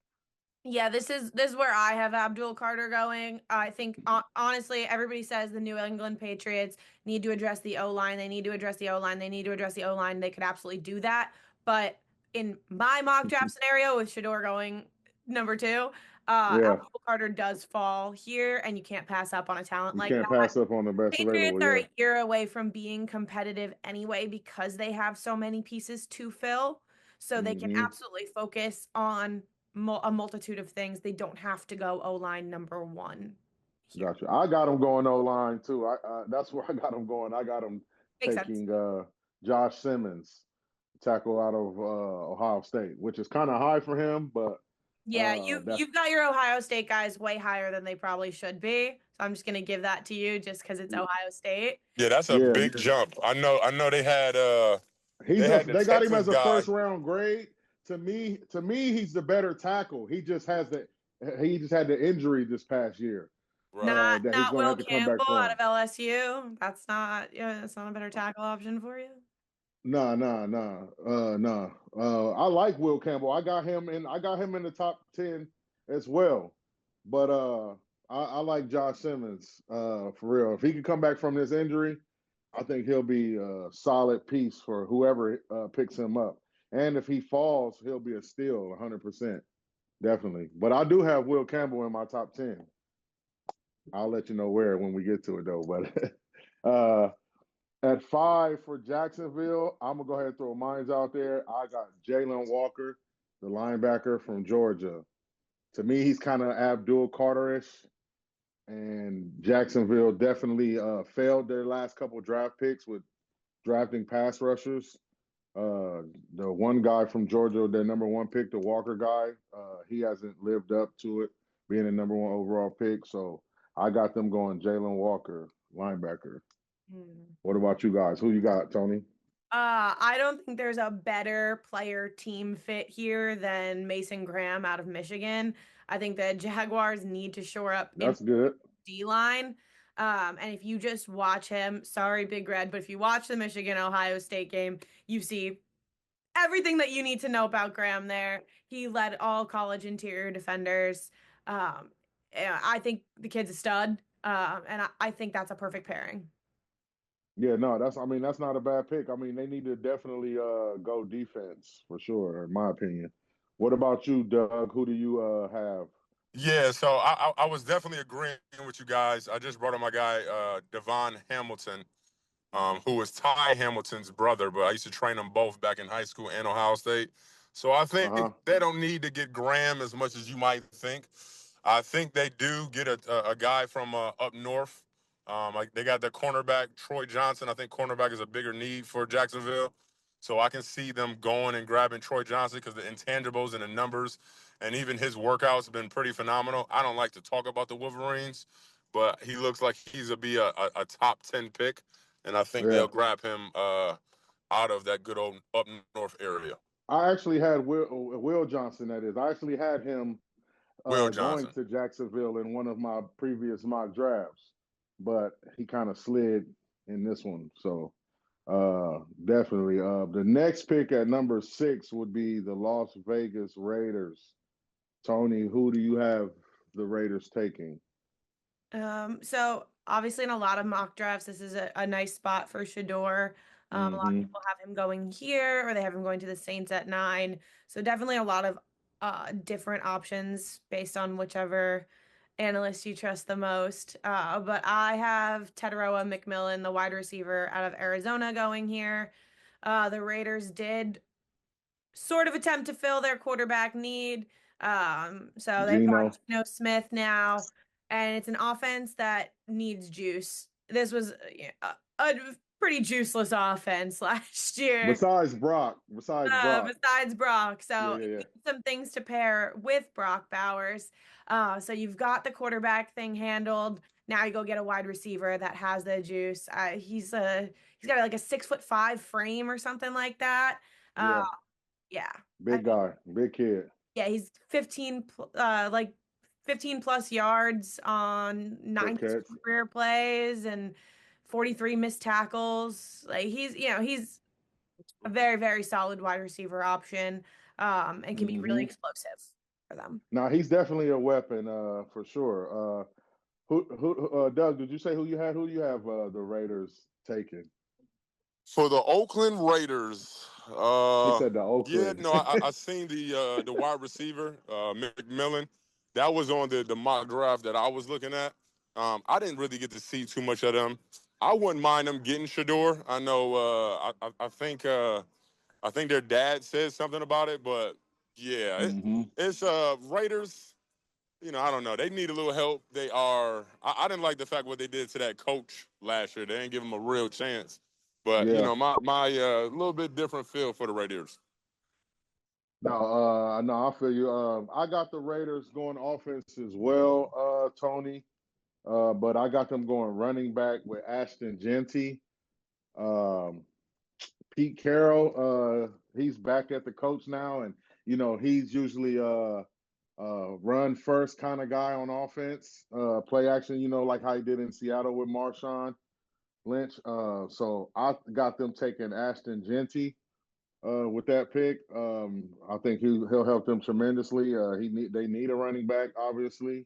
Yeah, this is where I have Abdul Carter going. I think honestly, everybody says the New England Patriots need to address the O-line. They need to address the O-line. They need to address the O-line. They could absolutely do that. But in my mock draft scenario with Shador going number 2, Abdul Carter does fall here, and you can't pass up on a talent like that. You can't pass up on the best Patriots available. are a year away from being competitive anyway because they have so many pieces to fill. So they can absolutely focus on a multitude of things. They don't have to go O-line number 1. Gotcha. I got him going O-line too. That's where I got him going. I got him taking Josh Simmons tackle out of Ohio State, which is kind of high for him, but Yeah, that's you've got your Ohio State guys way higher than they probably should be. So I'm just gonna give that to you just because it's Ohio State. Yeah, that's a yeah. big jump. I know they had the They got him Texas as a guy. first round grade. To me, he's the better tackle. He just had the injury this past year. Right. That he's Not going to Will have to come back Campbell out from. of LSU. That's not a better tackle option for you. Nah, nah, nah, nah. I like Will Campbell. I got him in the top 10 as well. But I like Josh Simmons for real. If he can come back from this injury, I think he'll be a solid piece for whoever picks him up. And if he falls, he'll be a steal 100%. Definitely. But I do have Will Campbell in my top 10. I'll let you know where when we get to it though. But at 5 for Jacksonville, I'm gonna go ahead and throw mines out there. I got Jalen Walker, the linebacker from Georgia. To me, he's kind of Abdul Carter-ish, and Jacksonville definitely failed their last couple draft picks with drafting pass rushers. The one guy from Georgia, their number one pick, the Walker guy, he hasn't lived up to it, being the number one overall pick. So I got them going Jalen Walker, linebacker. What about you guys? Who you got, Toni? I don't think there's a better player team fit here than Mason Graham out of Michigan. I think the Jaguars need to shore up in That's good. D line. And if you just watch him, sorry, Big Red, but if you watch the Michigan Ohio State game, you see everything that you need to know about Graham there. He led all college interior defenders. I think the kid's a stud. And I think that's a perfect pairing. Yeah, no, that's not a bad pick. I mean, they need to definitely go defense for sure, in my opinion. What about you, Doug? Who do you have? Yeah, so I was definitely agreeing with you guys. I just brought up my guy Devon Hamilton, who was Ty Hamilton's brother, but I used to train them both back in high school and Ohio State. So I think Uh-huh. they don't need to get Graham as much as you might think. I think they do get a guy from up north. Like they got the cornerback Troy Johnson. I think cornerback is a bigger need for Jacksonville. So I can see them going and grabbing Troy Johnson because the intangibles and the numbers and even his workouts have been pretty phenomenal. I don't like to talk about the Wolverines, but he looks like he's a top 10 pick, and I think Yeah. they'll grab him out of that good old up north area. I actually had Will Johnson, that is. I actually had him Will going Johnson. to Jacksonville in one of my previous mock drafts, but he kind of slid in this one. So definitely. The next pick at number 6 would be the Las Vegas Raiders. Toni, who do you have the Raiders taking? So obviously in a lot of mock drafts, this is a nice spot for Shador. A lot of Mm-hmm. people have him going here or they have him going to the Saints at 9. So definitely a lot of different options based on whichever analyst you trust the most. But I have Teteroa McMillan, the wide receiver out of Arizona, going here. The Raiders did sort of attempt to fill their quarterback need. So they've got Geno. Geno Smith now, and it's an offense that needs juice. This was a pretty juiceless offense last year. Besides Brock. Besides Brock. Yeah, So yeah, it yeah. needs some things to pair with Brock Bowers. So you've got the quarterback thing handled. Now you go get a wide receiver that has the juice. He's got like a 6'5" frame or something like that. Yeah. Yeah. Big guy, big kid. Yeah, he's 15 plus yards on Per 90 catch. career plays and 43 missed tackles. Like he's a very, very solid wide receiver option. And can be really Mm-hmm. explosive for them. Now he's definitely a weapon, for sure. Doug, did you say who you had? Who do you have the Raiders taking? For the Oakland Raiders, He said the yeah, Oakland. no, I seen the wide receiver, McMillan. That was on the mock draft that I was looking at. I didn't really get to see too much of them. I wouldn't mind them getting Shador. I know. I think their dad said something about it, but yeah, Mm-hmm. it's Raiders. You know, I don't know. They need a little help. I didn't like the fact what they did to that coach last year. They didn't give him a real chance. But Yeah. my little bit different feel for the Raiders. No, I feel you. I got the Raiders going offense as well, Tony. But I got them going running back with Ashton Genty. Um, Pete Carroll, he's back at the coach now, and he's usually run first kind of guy on offense, play action, like how he did in Seattle with Marshawn Lynch. So I got them taking Ashton Genty with that pick. I think he'll help them tremendously. They need a running back, obviously.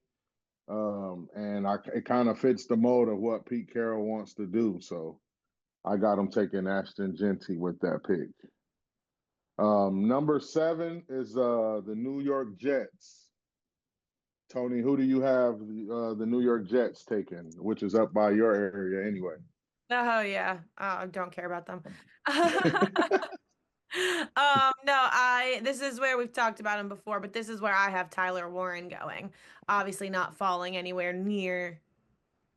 And it kind of fits the mold of what Pete Carroll wants to do. So I got him taking Ashton Genty with that pick. Number 7 is the New York Jets. Tony, who do you have the New York Jets taking, which is up by your area anyway? Oh yeah. Don't care about them. No, this is where we've talked about him before, but this is where I have Tyler Warren going. Obviously not falling anywhere near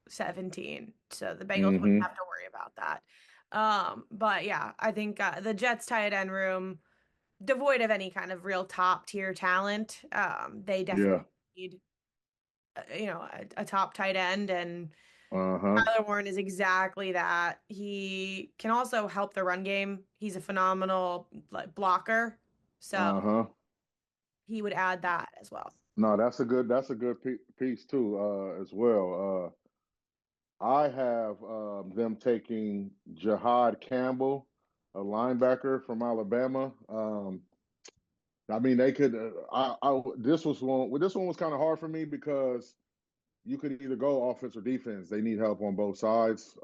17. So the Bengals wouldn't have to worry about that. But yeah, I think the Jets tight end room, devoid of any kind of real top tier talent, they definitely need a top tight end, and Tyler Warren is exactly that. He can also help the run game. He's a phenomenal blocker, so he would add that as well. No, that's a good piece too, as well. I have them taking Jahad Campbell, a linebacker from Alabama. I mean, they could. This one was kind of hard for me because you could either go offense or defense. They need help on both sides.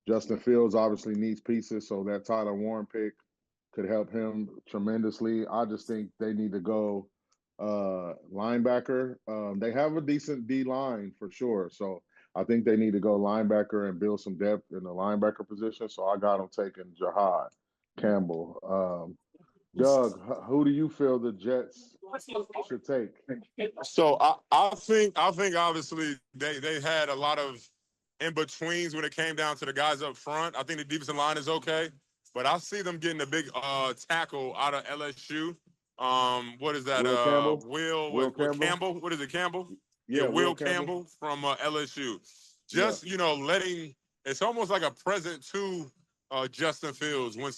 Justin Fields obviously needs pieces, so that Tyler Warren pick could help him tremendously. I just think they need to go linebacker. They have a decent D line for sure, so I think they need to go linebacker and build some depth in the linebacker position. So I got them taking Jahad Campbell. Doug, who do you feel the Jets should take? So I think obviously they had a lot of in betweens when it came down to the guys up front. I think the defensive line is okay, but I see them getting a big tackle out of LSU. What is that? Will Campbell. Will Campbell. What is it, Campbell? Yeah, Will Campbell from LSU. Just letting it's almost like a present to Justin Fields when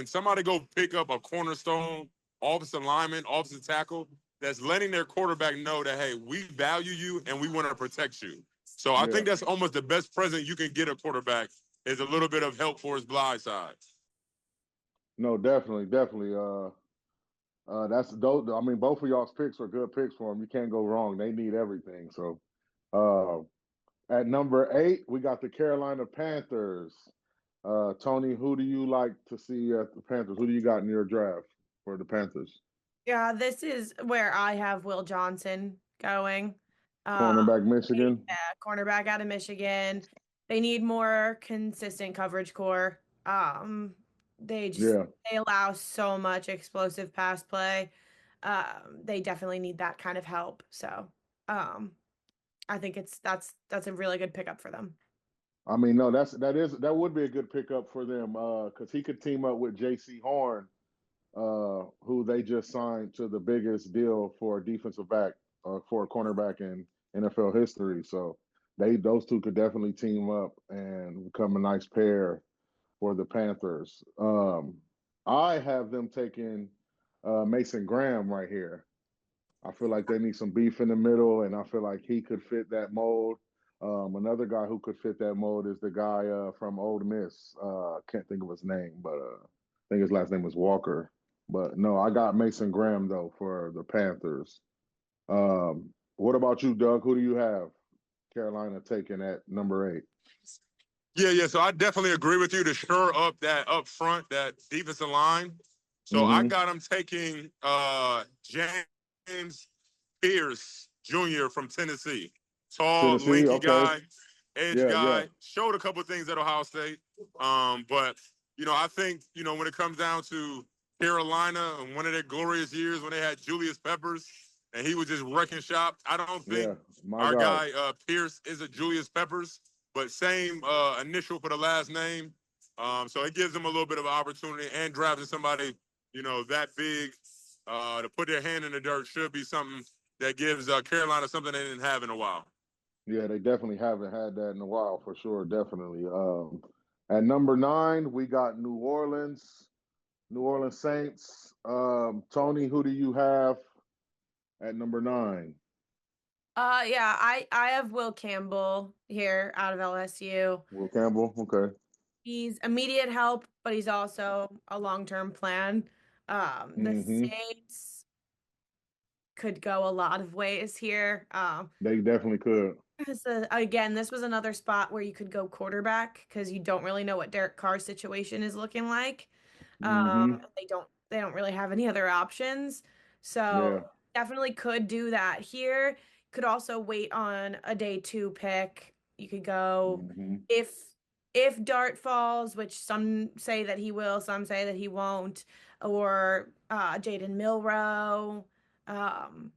somebody go pick up a cornerstone offensive lineman, offensive tackle, that's letting their quarterback know that, hey, we value you and we want to protect you. So I think that's almost the best present you can get a quarterback is a little bit of help for his blind side. No, definitely. That's dope. I mean, both of y'all's picks are good picks for them. You can't go wrong. They need everything. So at number 8, we got the Carolina Panthers. Tony, who do you like to see at the Panthers? Who do you got in your draft for the Panthers? Yeah, this is where I have Will Johnson going. Cornerback, Michigan. Yeah, cornerback out of Michigan. They need more consistent coverage core. They allow so much explosive pass play. They definitely need that kind of help. So, I think that's a really good pickup for them. I mean, no, that would be a good pickup for them because he could team up with J.C. Horn, who they just signed to the biggest deal for a defensive back for a cornerback in NFL history. So those two could definitely team up and become a nice pair for the Panthers. I have them taking Mason Graham right here. I feel like they need some beef in the middle, and I feel like he could fit that mold. Another guy who could fit that mold is the guy from Ole Miss. Can't think of his name, but I think his last name was Walker. But no, I got Mason Graham though for the Panthers. What about you, Doug? Who do you have Carolina taking at number 8? Yeah. So I definitely agree with you to shore up that up front, that defensive line. So I got him taking James Pierce Jr. from Tennessee. Tall, lanky guy, edge guy. Showed a couple of things at Ohio State. But I think, when it comes down to Carolina and one of their glorious years when they had Julius Peppers and he was just wrecking shop, I don't think our guy Pierce is a Julius Peppers, but same initial for the last name. So it gives them a little bit of an opportunity, and drafting somebody, that big to put their hand in the dirt should be something that gives Carolina something they didn't have in a while. Yeah, they definitely haven't had that in a while, for sure. Definitely. At number 9, we got New Orleans Saints. Tony, who do you have at number 9? Yeah, I have Will Campbell here out of LSU. Will Campbell. Okay. He's immediate help, but he's also a long-term plan. The Mm-hmm. Saints could go a lot of ways here. They definitely could. Again, this was another spot where you could go quarterback because you don't really know what Derek Carr's situation is looking like. Mm-hmm. They don't really have any other options. Yeah. So definitely could do that here. Could also wait on a day 2 pick. You could go Mm-hmm. if Dart falls, which some say that he will, some say that he won't, or Jaden Milrow, um,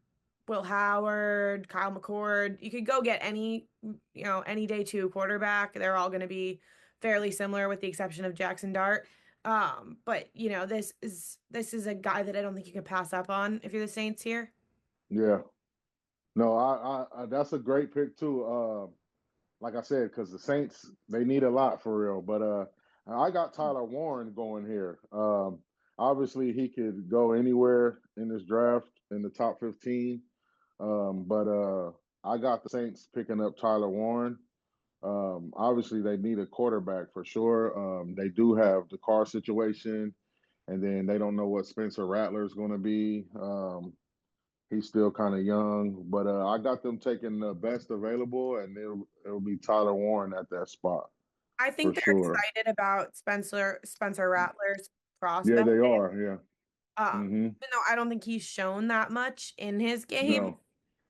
Will Howard, Kyle McCord. You could go get any day 2 quarterback. They're all going to be fairly similar with the exception of Jackson Dart. But this is a guy that I don't think you can pass up on if you're the Saints here. Yeah. No, I that's a great pick too. Like I said, because the Saints, they need a lot for real. But I got Tyler Warren going here. Obviously, he could go anywhere in this draft in the top 15. But I got the Saints picking up Tyler Warren. Obviously, they need a quarterback for sure. They do have the car situation, and then they don't know what Spencer Rattler is going to be. He's still kind of young, but I got them taking the best available, and it'll be Tyler Warren at that spot I for think they're sure. excited about Spencer Rattler's Yeah, prospect. they are. Yeah. Mm-hmm. Even though I don't think he's shown that much in his game, No.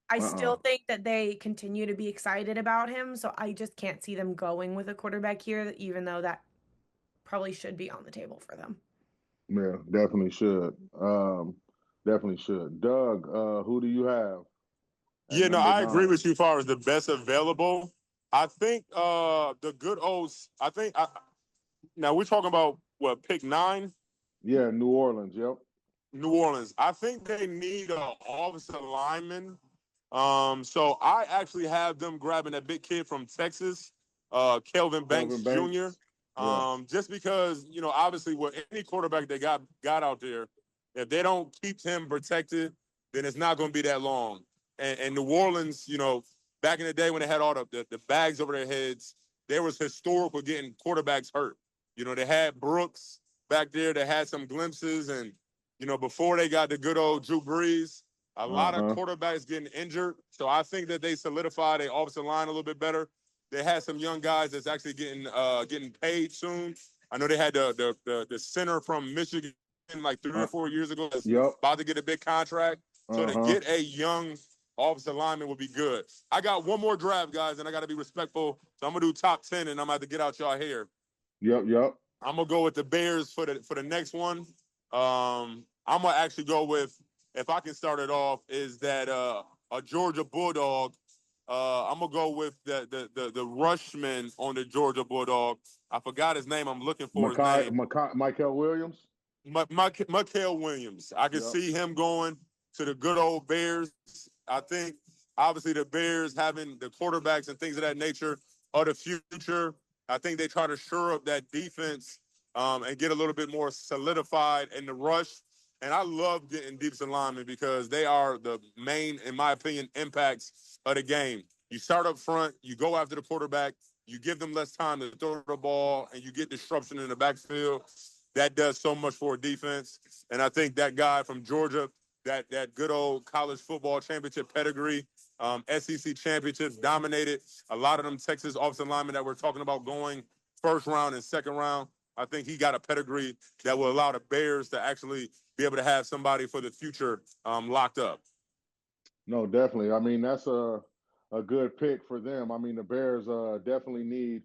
I Uh-uh. still think that they continue to be excited about him. So I just can't see them going with a quarterback here, even though that probably should be on the table for them. Yeah, definitely should. Definitely should. Doug, who do you have at Yeah, no, number I agree 9? with you as far as the best available. I think the good old. Now we're talking about what, pick 9. Yeah, New Orleans. Yep. New Orleans. I think they need an offensive lineman. So I actually have them grabbing that big kid from Texas, Kelvin Banks Kelvin Jr. Banks. Yeah. Just because, obviously with any quarterback they got out there, if they don't keep him protected, then it's not going to be that long. And New Orleans, back in the day when they had all the bags over their heads, there was historical getting quarterbacks hurt. They had Brooks back there that had some glimpses, and before they got the good old Drew Brees, a lot of Uh-huh. quarterbacks getting injured. So I think that they solidified their offensive line a little bit better. They had some young guys that's actually getting paid soon. I know they had the center from Michigan like 3 or 4 years ago that's Yep. about to get a big contract. So to Uh-huh. get a young offensive lineman would be good. I got one more draft, guys, and I got to be respectful. So I'm gonna do top 10, and I'm gonna have to get out y'all here. Yep. I'm gonna go with the Bears for the next one. I'm gonna actually go with, if I can start it off, is that a Georgia Bulldog. I'm gonna go with the rushman on the Georgia Bulldog. I forgot his name. I'm looking for his name. Michael Williams. Mikael Williams. I can Yep. see him going to the good old Bears. I think obviously the Bears having the quarterbacks and things of that nature are the future. I think they try to shore up that defense and get a little bit more solidified in the rush. And I love getting defensive linemen because they are the main, in my opinion, impacts of the game. You start up front, you go after the quarterback, you give them less time to throw the ball, and you get disruption in the backfield. That does so much for a defense. And I think that guy from Georgia, that good old college football championship pedigree, SEC championships, dominated a lot of them Texas offensive linemen that we're talking about going first round and second round. I think he got a pedigree that will allow the Bears to actually be able to have somebody for the future locked up. No, definitely. I mean, that's a good pick for them. I mean, the Bears definitely need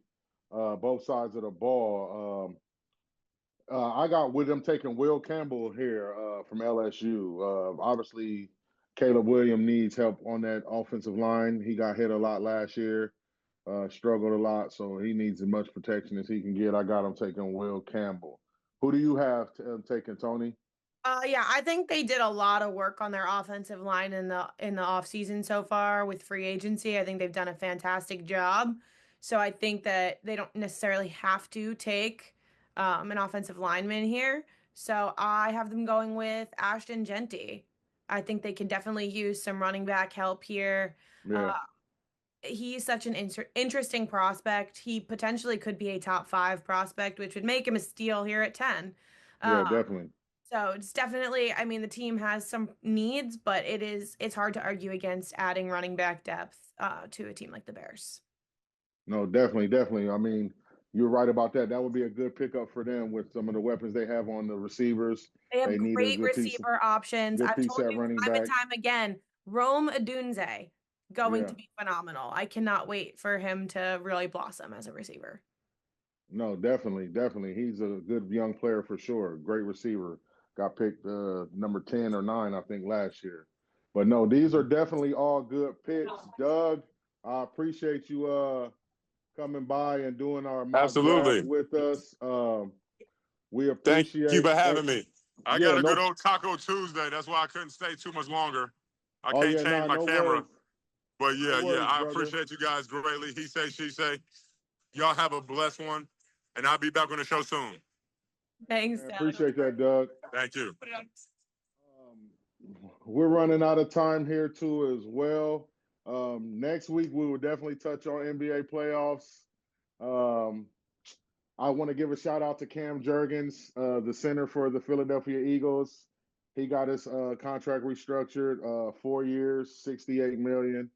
both sides of the ball. I got with them taking Will Campbell here from LSU. Obviously, Caleb Williams needs help on that offensive line. He got hit a lot last year. struggled a lot, so he needs as much protection as he can get. I got him taking Will Campbell. Who do you have taking, Tony? Yeah, I think they did a lot of work on their offensive line in the offseason so far with free agency. I think they've done a fantastic job. So I think that they don't necessarily have to take an offensive lineman here. So I have them going with Ashton Genty. I think they can definitely use some running back help here. Yeah, Uh, he's such an interesting prospect. He potentially could be a top 5 prospect, which would make him a steal here at 10. yeah, Um, definitely. so it's definitely, I mean, the team has some needs, but it's hard to argue against adding running back depth to a team like the Bears. No, definitely, definitely. I mean, you're right about that. That would be a good pickup for them with some of the weapons they have on the receivers. They have They need a great receiver options. good I've piece told at you running time and back. time again, Rome Odunze going Yeah. to be phenomenal. I cannot wait for him to really blossom as a receiver. No, definitely, definitely. He's a good young player for sure. Great receiver. Got picked number 10 or 9, I think, last year. But no, these are definitely all good picks. Doug, I appreciate you coming by and doing our mock draft Absolutely. with us. We Thank you appreciate for having me. I yeah, got a good no. old Taco Tuesday. That's why I couldn't stay too much longer. I Oh can't yeah, change nah, my no camera. worries. But No yeah, worries, I brother. appreciate you guys greatly. He say, she say. Y'all have a blessed one. And I'll be back on the show soon. Thanks, I Doug. appreciate that, Doug. Thank you. We're running out of time here too as well. Next week we will definitely touch on NBA playoffs. Um, I want to give a shout out to Cam Jurgens, the center for the Philadelphia Eagles. He got his contract restructured, 4 years, 68 million,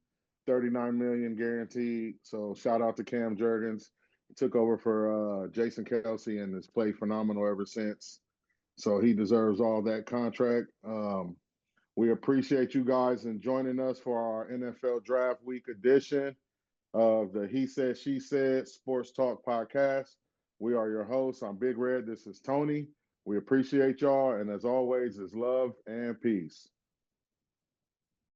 39 million guaranteed. So shout out to Cam Jurgens. He took over for Jason Kelsey and has played phenomenal ever since. So he deserves all that contract. We appreciate you guys and joining us for our NFL Draft Week edition of the He Said, She Said Sports Talk podcast. We are your hosts. I'm Big Red. This is Tony. We appreciate y'all. And as always, is love and peace.